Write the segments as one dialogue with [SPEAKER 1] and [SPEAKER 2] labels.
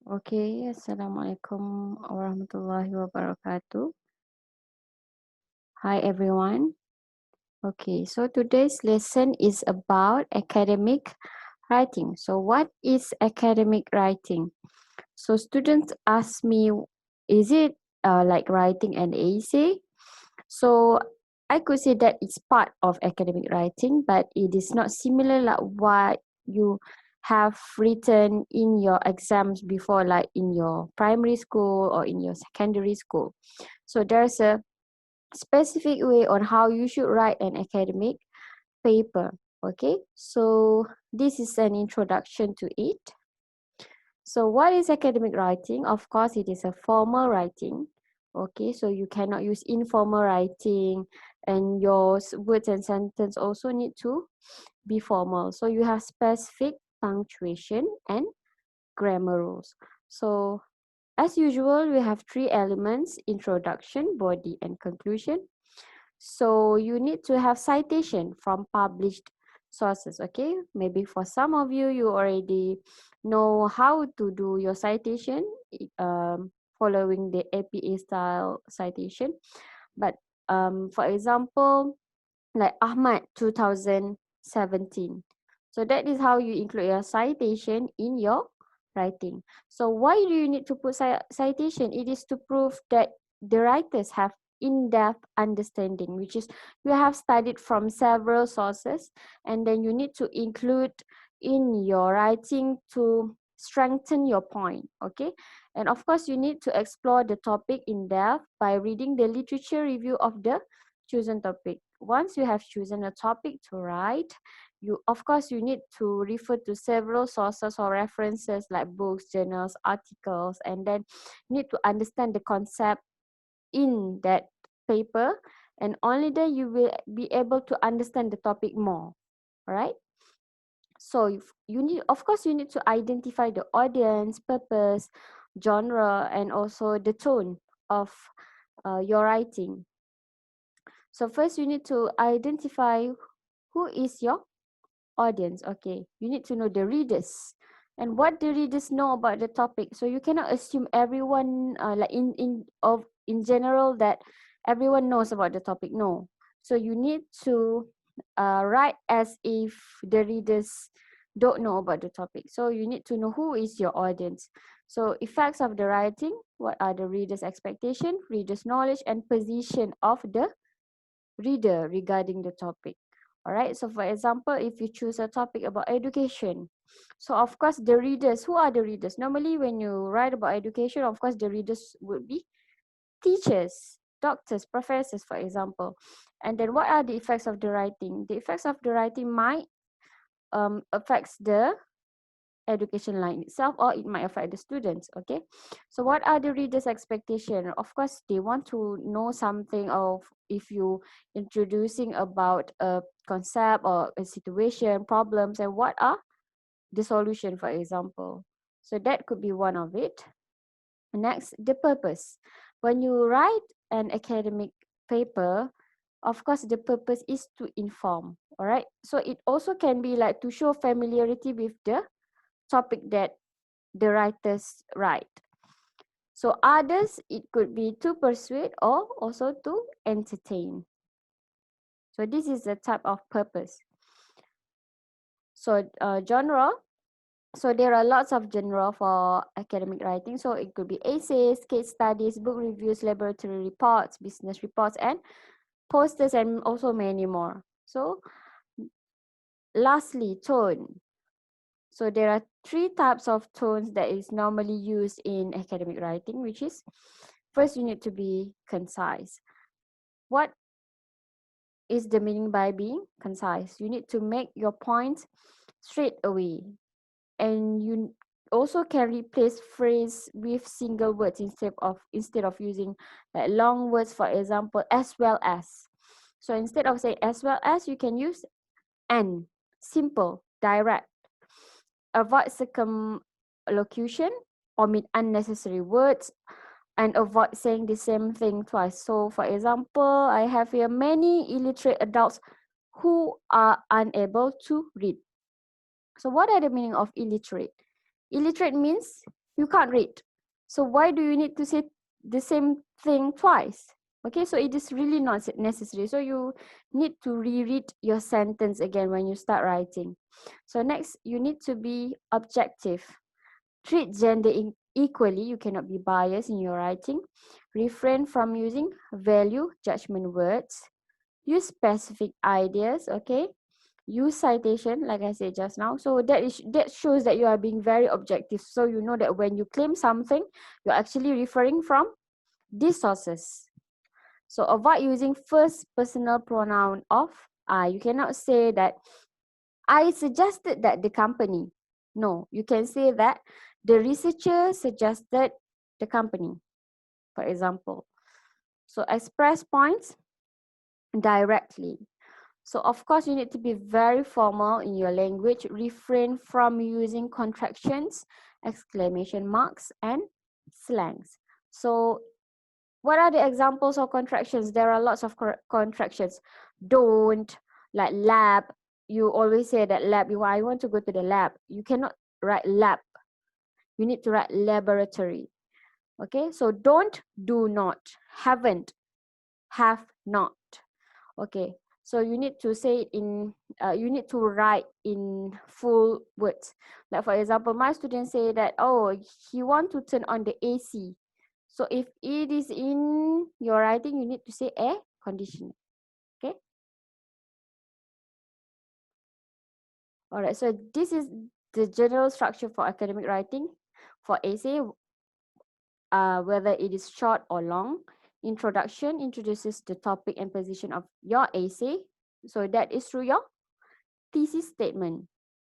[SPEAKER 1] Okay, Assalamualaikum warahmatullahi wabarakatuh. Hi everyone. Okay, so today's lesson is about academic writing. So what is academic writing? So students ask me, is it like writing an essay? So I could say that it's part of academic writing, but it is not similar like what you have written in your exams before, like in your primary school or in your secondary school. So there's a specific way on how you should write an academic paper. Okay, so this is an introduction to it. So what is academic writing? Of course, it is a formal writing. Okay, so you cannot use informal writing, and your words and sentence also need to be formal. So you have specific punctuation and grammar rules. So as usual, we have three elements: introduction, body, and conclusion. So you need to have citation from published sources. Okay, maybe for some of you, you already know how to do your citation following the APA style citation. But for example, like Ahmad 2017. So that is how you include your citation in your writing. So why do you need to put citation? It is to prove that the writers have in-depth understanding, which is you have studied from several sources, and then you need to include in your writing to strengthen your point. Okay, and of course you need to explore the topic in depth by reading the literature review of the chosen topic. Once you have chosen a topic to write, you of course you need to refer to several sources or references like books, journals, articles, and then you need to understand the concept in that paper, and only then you will be able to understand the topic more. All right. So if you need, of course, you need to identify the audience, purpose, genre, and also the tone of your writing. So first you need to identify who is your audience. Okay, you need to know the readers and what the readers know about the topic. So you cannot assume everyone like in general that everyone knows about the topic. No. So you need to write as if the readers don't know about the topic. So you need to know who is your audience. So effects of the writing, what are the reader's expectation, reader's knowledge, and position of the reader regarding the topic. All right. So, for example, if you choose a topic about education, so of course the readers, who are the readers? Normally, when you write about education, of course the readers would be teachers, doctors, professors, for example. And then, what are the effects of the writing? The effects of the writing might affects the education line itself, or it might affect the students. Okay, so what are the readers expectation? Of course they want to know something of, if you introducing about a concept or a situation, problems, and what are the solution, for example. So that could be one of it. Next, the purpose. When you write an academic paper, of course the purpose is to inform. All right, so it also can be like to show familiarity with the topic that the writers write. So others, it could be to persuade or also to entertain. So this is the type of purpose. So genre. So there are lots of genre for academic writing. So it could be essays, case studies, book reviews, laboratory reports, business reports, and posters, and also many more. So lastly, tone. So there are three types of tones that is normally used in academic writing, which is first, you need to be concise. What is the meaning by being concise? You need to make your points straight away. And you also can replace phrase with single words instead of using like long words, for example, as well as. So instead of saying as well as, you can use and, simple, direct. Avoid circumlocution, omit unnecessary words, and avoid saying the same thing twice. So, for example, I have here many illiterate adults who are unable to read. So, what are the meaning of illiterate? Illiterate means You can't read. So why do you need to say the same thing twice? Okay, so it is really not necessary. So you need to reread your sentence again when you start writing. So next, you need to be objective. Treat gender equally. You cannot be biased in your writing. Refrain from using value judgment words. Use specific ideas, okay? Use citation, like I said just now. So that shows that you are being very objective. So you know that when you claim something, you're actually referring from these sources. So avoid using first personal pronoun of I. You cannot say that I suggested that the company. No, you can say that the researcher suggested the company, for example. So express points directly. So of course, you need to be very formal in your language. Refrain from using contractions, exclamation marks, and slangs. So what are the examples of contractions? There are lots of contractions. Don't, like lab. You always say that lab, I want to go to the lab. You cannot write lab. You need to write laboratory. Okay, so don't, do not, haven't, have not. Okay, so you need to say it in, you need to write in full words. Like for example, my students say that, oh, he want to turn on the AC. So if it is in your writing, you need to say air conditioner. Okay. All right. So this is the general structure for academic writing. For essay, whether it is short or long. Introduction introduces the topic and position of your essay. So that is through your thesis statement.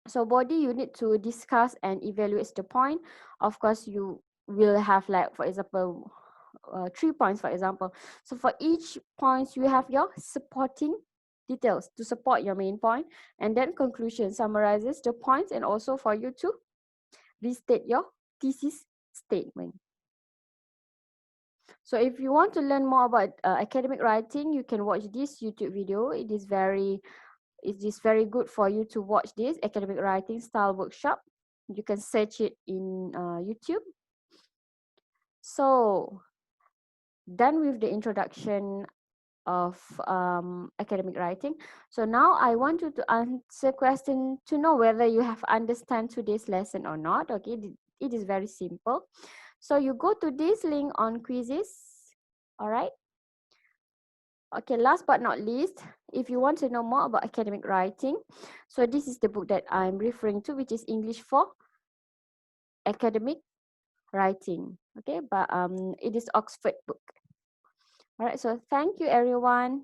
[SPEAKER 1] So body, you need to discuss and evaluate the point. Of course, you will have, like for example, 3 points, for example. So for each point, you have your supporting details to support your main point, and then conclusion summarizes the points, and also for you to restate your thesis statement. So if you want to learn more about academic writing, you can watch this YouTube video. It is very good for you to watch this academic writing style workshop. You can search it in YouTube. So done with the introduction of academic writing. So now I want you to answer question to know whether you have understand today's lesson or not. Okay, it is very simple. So you go to this link on quizzes. All right. Okay, last but not least, if you want to know more about academic writing, so this is the book that I'm referring to, which is English for Academic Writing. Okay, but it is Oxford book. All right, so thank you everyone.